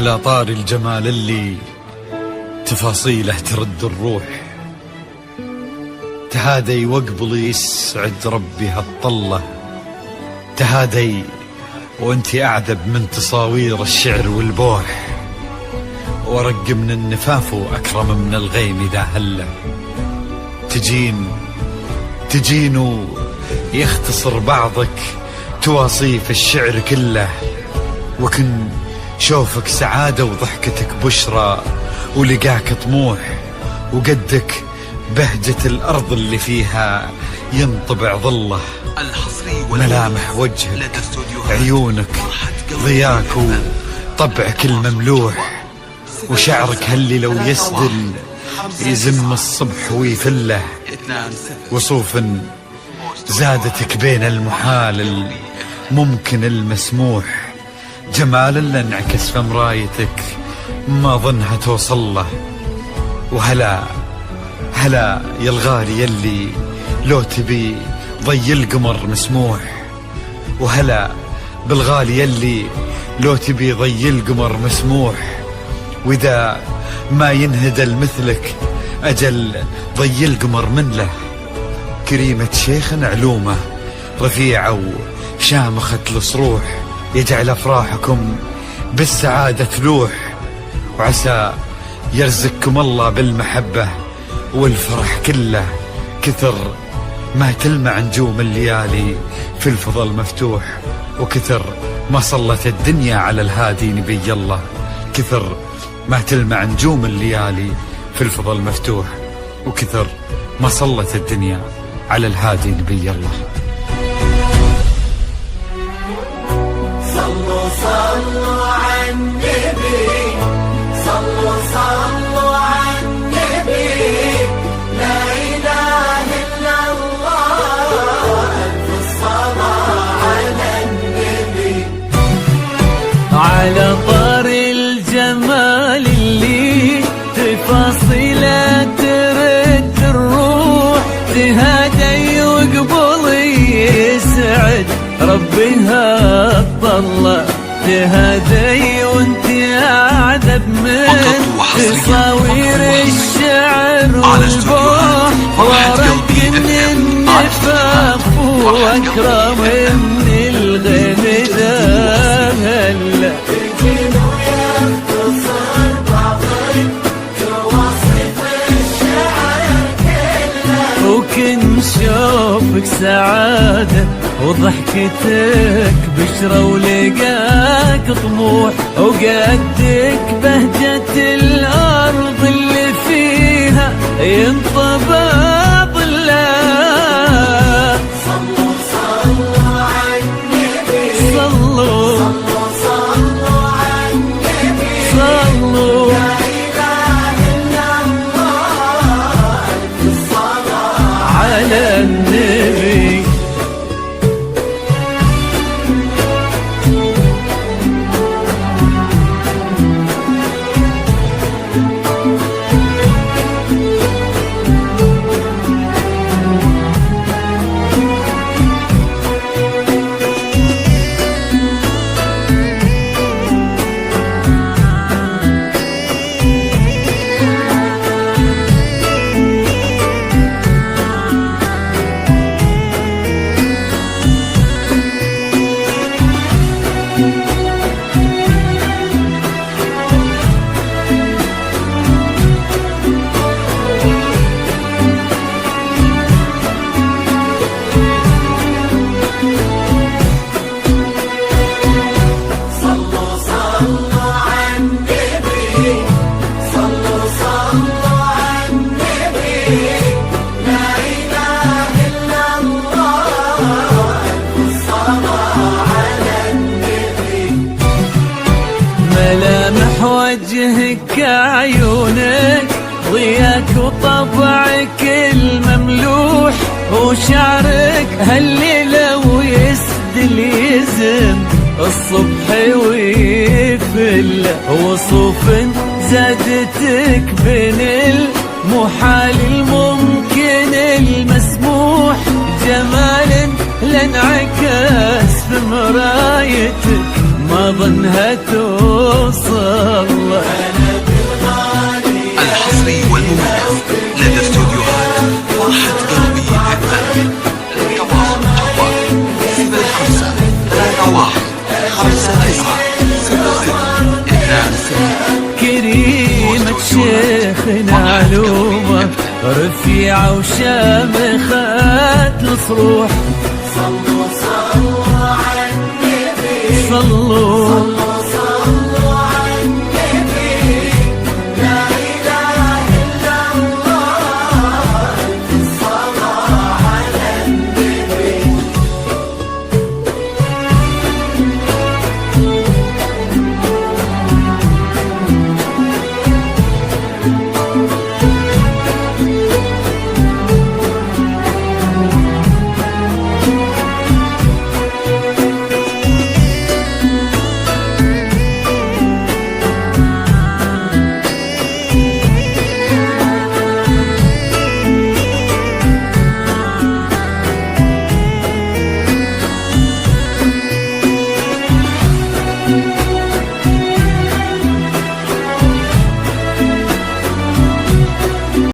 على طار الجمال اللي تفاصيله ترد الروح، تهادي وقبل يسعد ربي هالطلة، تهادي وانتي أعذب من تصاوير الشعر والبوح، ورق من النفاف وأكرم من الغيم إذا هله، تجين يختصر بعضك تواصيف الشعر كله، وكن شوفك سعادة وضحكتك بشرى ولقاك طموح، وقدك بهجة الأرض اللي فيها ينطبع ظله، ملامح وجهك عيونك ضياك وطبعك المملوح، وشعرك هاللي لو يسدل يزم الصبح ويفله، وصوف زادتك بين المحال الممكن المسموح، جمال اللي انعكس في مرايتك ما ظنها توصل له، وهلا يا الغالي يلي لو تبي ضي القمر مسموح، وهلا بالغالي يلي لو تبي ضي القمر مسموح، واذا ما ينهدل مثلك اجل ضي القمر من له، كريمة شيخ علومه رفيعة وشامخة الصروح، يجعل أفراحكم بالسعادة تلوح، وعسى يرزقكم الله بالمحبة والفرح كله، كثر ما تلمع نجوم الليالي في الفضا المفتوح، وكثر ما صلت الدنيا على الهادي نبي الله، كثر ما تلمع نجوم الليالي في الفضا المفتوح، وكثر ما صلت الدنيا على الهادي نبي الله. صلوا على النبي، صلوا على النبي، لا إله إلا الله، ألف الصلاة على النبي. على طار الجمال اللي تفاصيله ترد الروح، تهادي وقبل يسعد ربها الطلة، تهادي وانت أعذب من تصاوير الشعر والبوح، ورق من النفاف وأكرم من الغيم إذا هلا، وكن شوفك سعادة وضحكتك بشرى ولقاك طموح، وقدك بهجة الأرض اللي فيها ينطبع ظله. صلوا على النبي، صلوا على النبي، صلوا لا إله إلا الله، ألف الصلاة على النبي. ملامح وجهك عيونك ضياك وطبعك المملوح، وشعرك هاللي لو يسدل يزم الصبح ويفل، وصوف زادتك بين المحال الممكن المسموح، جمال لانعكس في مرايتك ما ظنها توصل له. الحصري والمميز لدى استوديوهات فرحة قلبي للفن. للتواصل تفضل 05315960 كريمة شيخنا علومة رفيعة وشامخة الصروح. صلوا على النبي صلوا